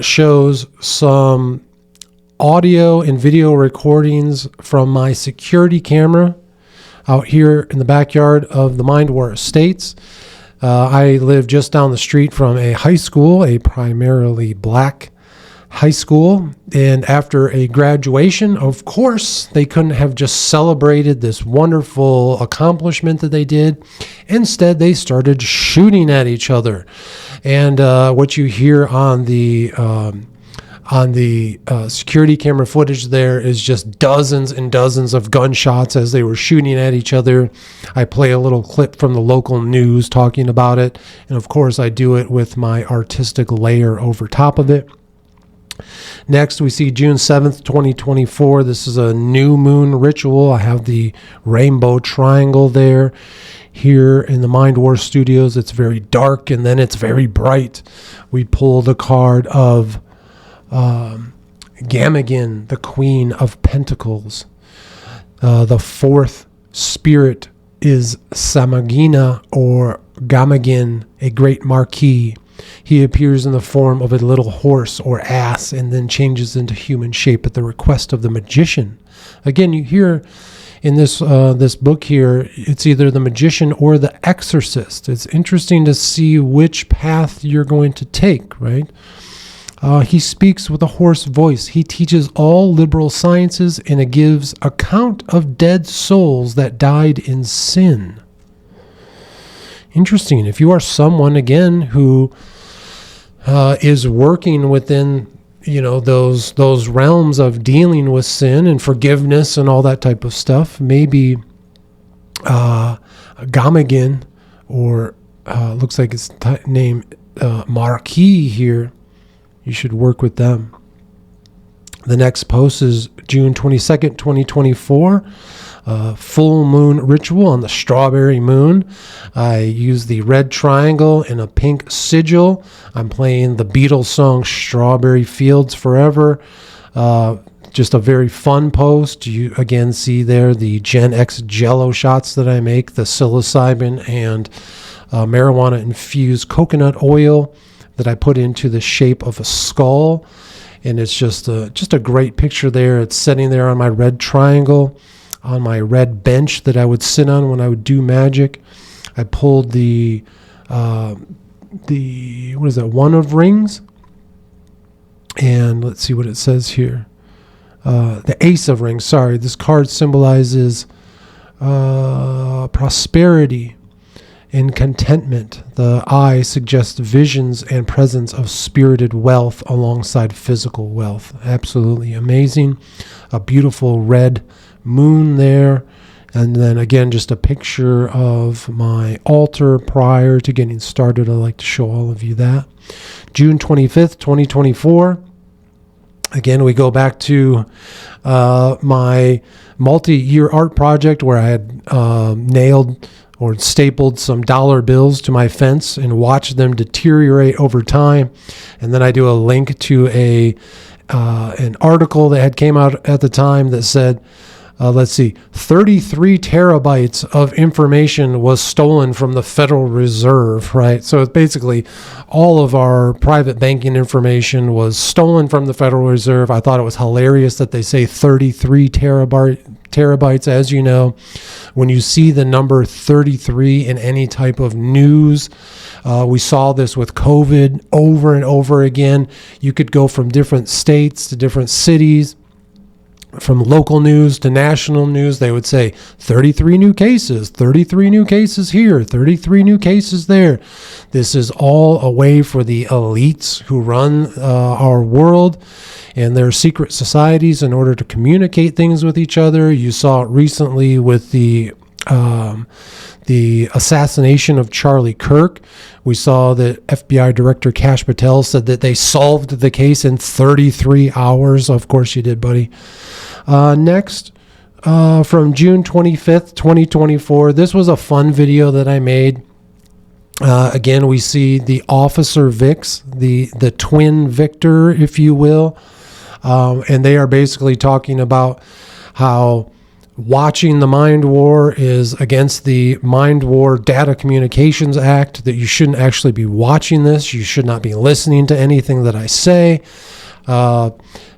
Speaker 1: shows some audio and video recordings from my security camera out here in the backyard of the Mind War Estates. I live just down the street from a high school, a primarily black high school. And after a graduation, of course, they couldn't have just celebrated this wonderful accomplishment that they did. Instead, they started shooting at each other. And what you hear on the security camera footage there is just dozens and dozens of gunshots as they were shooting at each other. I play a little clip from the local news talking about it. And of course, I do it with my artistic layer over top of it. Next, we see June 7th, 2024. This is a new moon ritual. I have the rainbow triangle there. Here in the Mind War Studios, it's very dark and then it's very bright. We pull the card of Gamagan, the Queen of Pentacles. The fourth spirit is Samagina, or Gamagan, a great marquis. He appears in the form of a little horse or ass and then changes into human shape at the request of the magician. Again, you hear in this book here, it's either the magician or the exorcist. It's interesting to see which path you're going to take, right? He speaks with a hoarse voice. He teaches all liberal sciences and gives account of dead souls that died in sin. Interesting. If you are someone, again, who is working within, those realms of dealing with sin and forgiveness and all that type of stuff, maybe Gamagan, or looks like his name Marquis here, you should work with them. The next post is June 22nd, 2024. Full moon ritual on the strawberry moon. I use the red triangle and a pink sigil. I'm playing the Beatles song Strawberry Fields Forever. Just a very fun post. You again see there the Gen X Jello shots that I make, the psilocybin and marijuana infused coconut oil that I put into the shape of a skull. And it's just a great picture there. It's sitting there on my red triangle, on my red bench that I would sit on when I would do magic. I pulled the what is that, one of rings, and let's see what it says here. The ace of rings. Sorry, this card symbolizes prosperity and contentment. The eye suggests visions and presence of spirited wealth alongside physical wealth. Absolutely amazing. A beautiful red moon there. And then again, just a picture of my altar prior to getting started. I'd like to show all of you that. June 25th, 2024. Again, we go back to my multi-year art project where I had nailed or stapled some dollar bills to my fence and watched them deteriorate over time. And then I do a link to an article that had came out at the time that said, 33 terabytes of information was stolen from the Federal Reserve, right? So it's basically all of our private banking information was stolen from the Federal Reserve. I thought it was hilarious that they say 33 terabytes. As you know, when you see the number 33 in any type of news, we saw this with COVID over and over again. You could go from different states to different cities, from local news to national news. They would say 33 new cases, 33 new cases here, 33 new cases there. This is all a way for the elites who run our world and their secret societies in order to communicate things with each other. You saw it recently with the assassination of Charlie Kirk. We saw that FBI Director Kash Patel said that they solved the case in 33 hours. Of course you did, buddy. Next, from June 25th, 2024, this was a fun video that I made. Again, we see the Officer Vix, the twin Victor, if you will. And they are basically talking about how watching the Mind War is against the Mind War Data Communications Act, that you shouldn't actually be watching this. You should not be listening to anything that I say.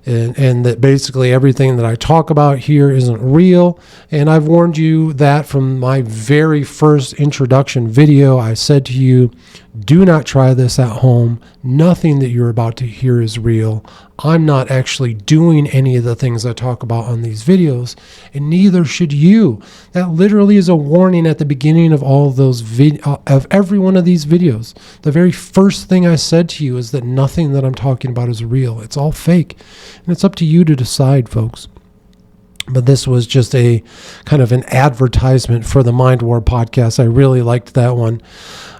Speaker 1: And that basically everything that I talk about here isn't real. And I've warned you that from my very first introduction video. I said to you, do not try this at home. Nothing that you're about to hear is real. I'm not actually doing any of the things I talk about on these videos, and neither should you. That literally is a warning at the beginning of all of those of every one of these videos. The very first thing I said to you is that nothing that I'm talking about is real. It's all fake, and it's up to you to decide, folks. But this was just a kind of an advertisement for the Mind War podcast. I really liked that one.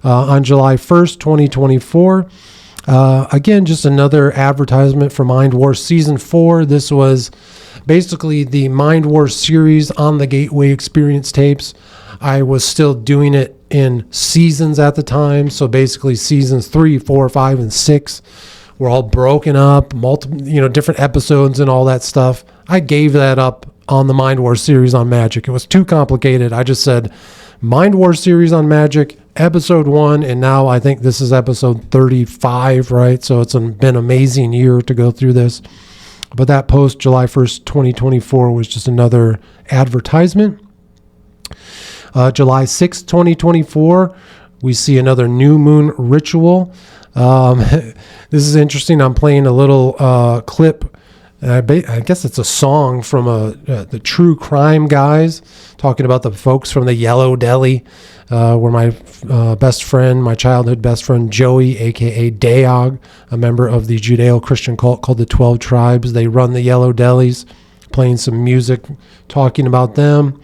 Speaker 1: On July 1st, 2024, Again, just another advertisement for Mind War Season 4. This was basically the Mind War series on the Gateway Experience tapes. I was still doing it in seasons at the time. So basically seasons 3, 4, 5, and 6 were all broken up, multiple, different episodes and all that stuff. I gave that up on the Mind War series on Magic. It was too complicated. I just said Mind War series on Magic, episode 1, and now I think this is episode 35, right? So it's been an amazing year to go through this. But that post, July 1st, 2024, was just another advertisement. July 6th, 2024, we see another new moon ritual. This is interesting. I'm playing a little clip. I guess it's a song from the True Crime guys talking about the folks from the Yellow Deli, where my best friend, my childhood best friend Joey, a.k.a. Daog, a member of the Judeo-Christian cult called the 12 Tribes. They run the Yellow Delis, playing some music, talking about them.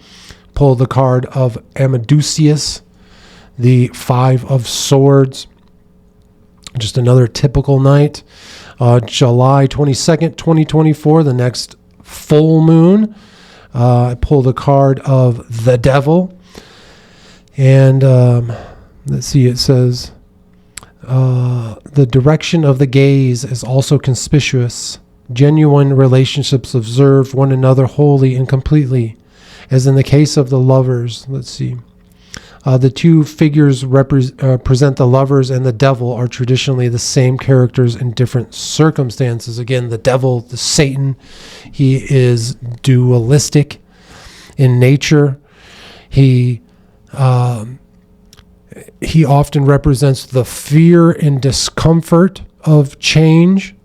Speaker 1: Pull the card of Amadusius, the 5 of Swords. Just another typical night. July 22nd, 2024, the next full moon. I pulled a card of the Devil. And let's see, it says, the direction of the gaze is also conspicuous. Genuine relationships observe one another wholly and completely. As in the case of the lovers, let's see. The two figures present the lovers and the devil are traditionally the same characters in different circumstances. Again, the devil, the Satan, he is dualistic in nature. He often represents the fear and discomfort of change.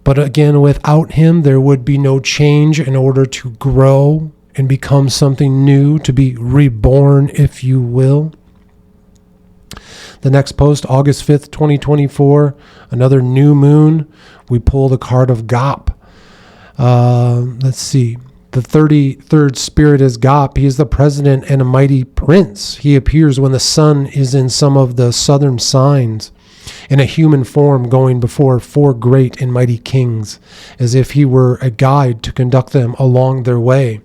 Speaker 1: But again, without him, there would be no change in order to grow and become something new, to be reborn, if you will. The next post, August 5th, 2024, another new moon. We pull the card of Gop. Let's see. The 33rd spirit is Gop. He is the president and a mighty prince. He appears when the sun is in some of the southern signs, in a human form going before 4 great and mighty kings, as if he were a guide to conduct them along their way.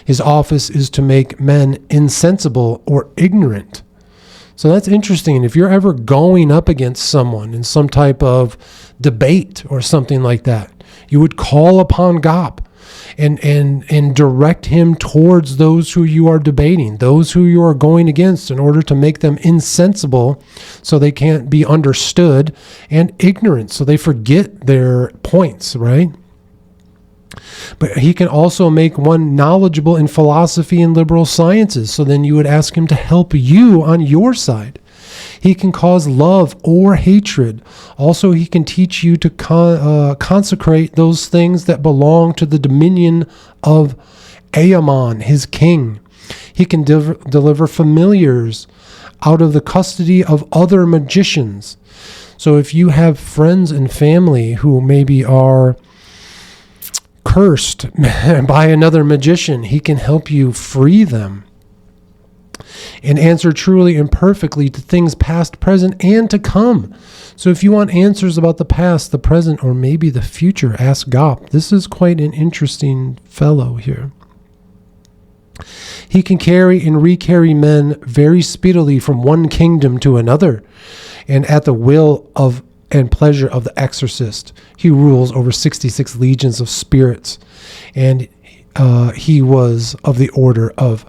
Speaker 1: His office is to make men insensible or ignorant. So that's interesting. If you're ever going up against someone in some type of debate or something like that, you would call upon Gop and direct him towards those who you are debating, those who you are going against, in order to make them insensible so they can't be understood, and ignorant so they forget their points, right? But he can also make one knowledgeable in philosophy and liberal sciences. So then you would ask him to help you on your side. He can cause love or hatred. Also, he can teach you to consecrate those things that belong to the dominion of Aemon, his king. He can deliver familiars out of the custody of other magicians. So if you have friends and family who maybe are cursed by another magician, he can help you free them and answer truly and perfectly to things past, present, and to come. So if you want answers about the past, the present, or maybe the future, ask Gop. This is quite an interesting fellow here. He can carry and recarry men very speedily from one kingdom to another, and at the will of and pleasure of the exorcist. He rules over 66 legions of spirits, and he was of the order of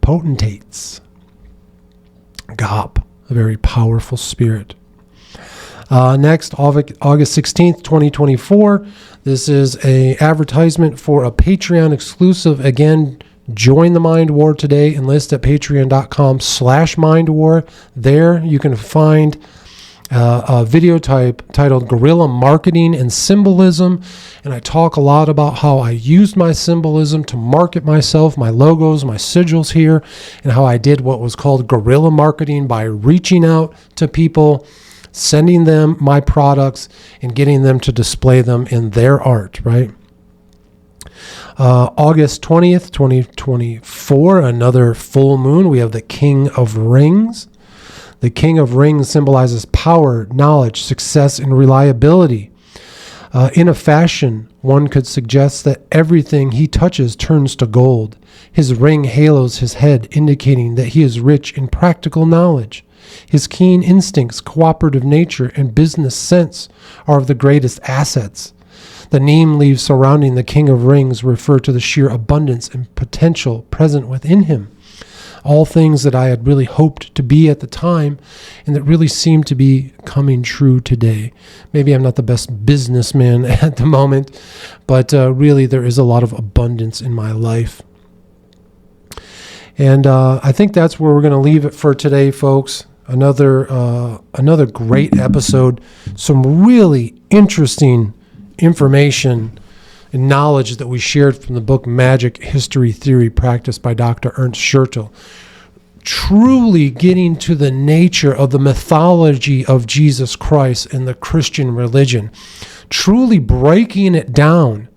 Speaker 1: potentates. Gop, a very powerful spirit. Next, August 16th, 2024. This is an advertisement for a Patreon exclusive. Again, join the Mind War today. Enlist at patreon.com/Mind War. There you can find a video titled Guerrilla Marketing and Symbolism, and I talk a lot about how I used my symbolism to market myself, my logos, my sigils here, and how I did what was called guerrilla marketing by reaching out to people, sending them my products, and getting them to display them in their art, right? August 20th, 2024, another full moon. We have the King of Rings. The King of Rings symbolizes power, knowledge, success, and reliability. In a fashion, one could suggest that everything he touches turns to gold. His ring halos his head, indicating that he is rich in practical knowledge. His keen instincts, cooperative nature, and business sense are of the greatest assets. The neem leaves surrounding the King of Rings refer to the sheer abundance and potential present within him. All things that I had really hoped to be at the time and that really seem to be coming true today. Maybe I'm not the best businessman at the moment, but really there is a lot of abundance in my life. And I think that's where we're going to leave it for today, folks. Another great episode. Some really interesting information and knowledge that we shared from the book Magic History Theory Practiced by Dr. Ernst Schertl. Truly getting to the nature of the mythology of Jesus Christ and the Christian religion. Truly breaking it down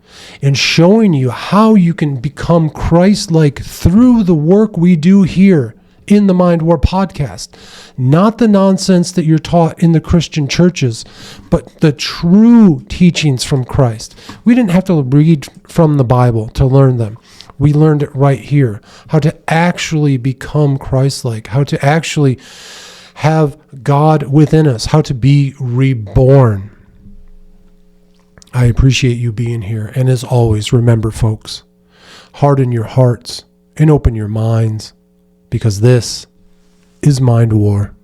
Speaker 1: and showing you how you can become Christ-like through the work we do here in the Mind War podcast. Not the nonsense that you're taught in the Christian churches, but the true teachings from Christ. We didn't have to read from the Bible to learn them. We learned it right here. How to actually become Christ-like. How to actually have God within us. How to be reborn. I appreciate you being here. And as always, remember, folks, harden your hearts and open your minds, because this is Mind War.